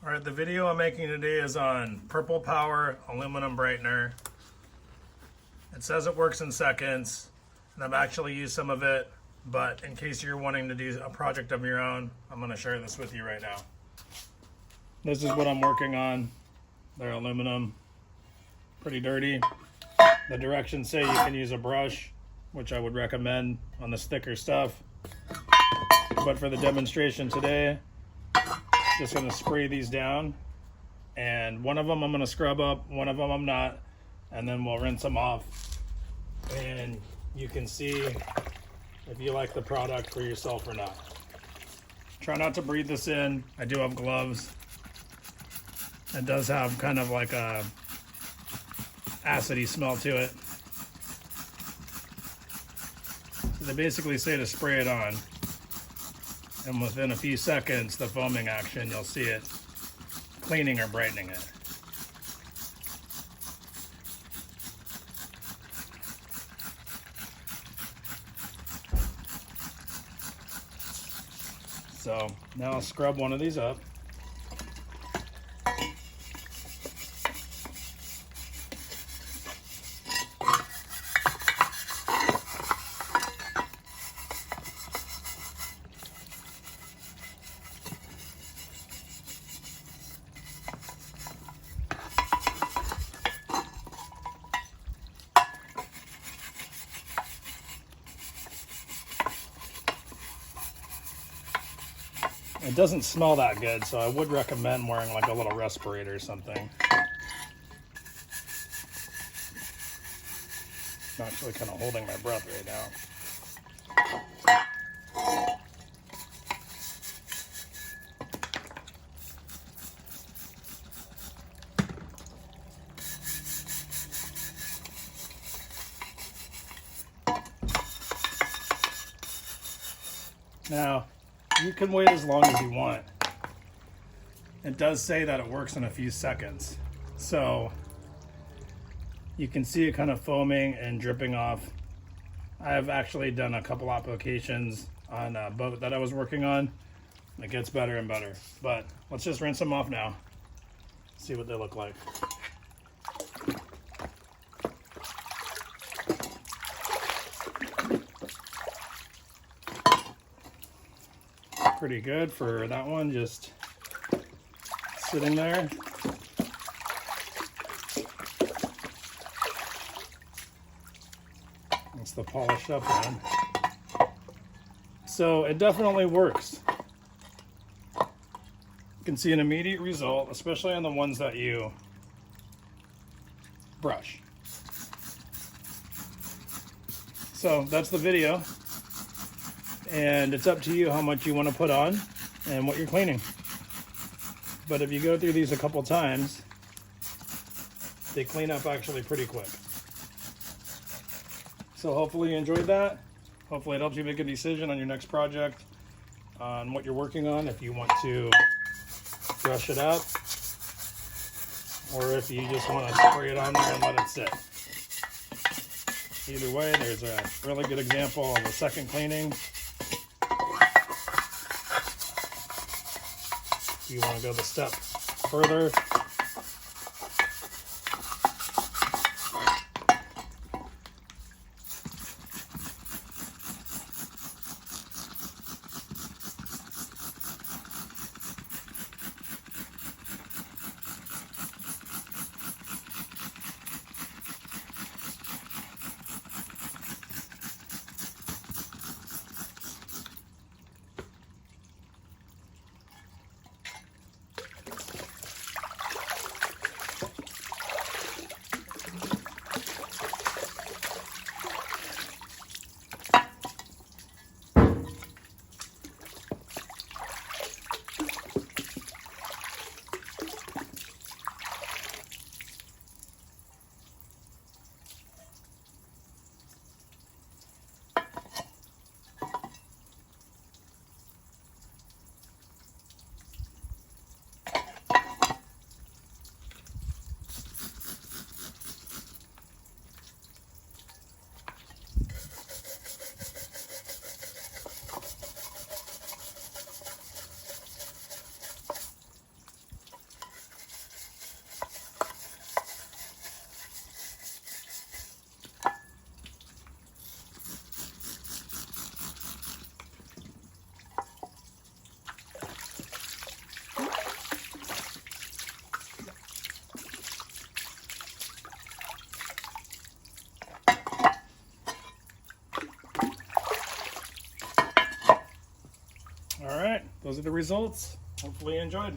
All right, the video I'm making today is on Purple Power aluminum brightener. It says it works in seconds, and I've actually used some of it, but in case you're wanting to do a project of your own, I'm going to share this with you right now. This is what I'm working on. They're aluminum, pretty dirty. The directions say you can use a brush, which I would recommend on this thicker stuff. But for the demonstration today, just going to spray these down, and one of them I'm going to scrub up, one of them I'm not, and then we'll rinse them off, and you can see if you like the product for yourself or not. Try not to breathe this in. I do have gloves. It does have kind of like a acidy smell to it. So they basically say to spray it on, and within a few seconds, the foaming action, you'll see it cleaning or brightening it. So now I'll scrub one of these up. It doesn't smell that good, so I would recommend wearing like a little respirator or something. I'm actually kind of holding my breath right now. Now, you can wait as long as you want. It does say that it works in a few seconds. So you can see it kind of foaming and dripping off. I've actually done a couple applications on a boat that I was working on. It gets better and better. But let's just rinse them off now. See what they look like. Pretty good for that one, just sitting there. That's the polished up one. So it definitely works. You can see an immediate result, especially on the ones that you brush. So that's the video. And it's up to you how much you want to put on and what you're cleaning. But if you go through these a couple times, they clean up actually pretty quick. So hopefully you enjoyed that. Hopefully it helps you make a decision on your next project, on what you're working on, if you want to brush it up, or if you just want to spray it on there and let it sit. Either way, there's a really good example of a second cleaning. If you want to go the step further, those are the results. Hopefully you enjoyed.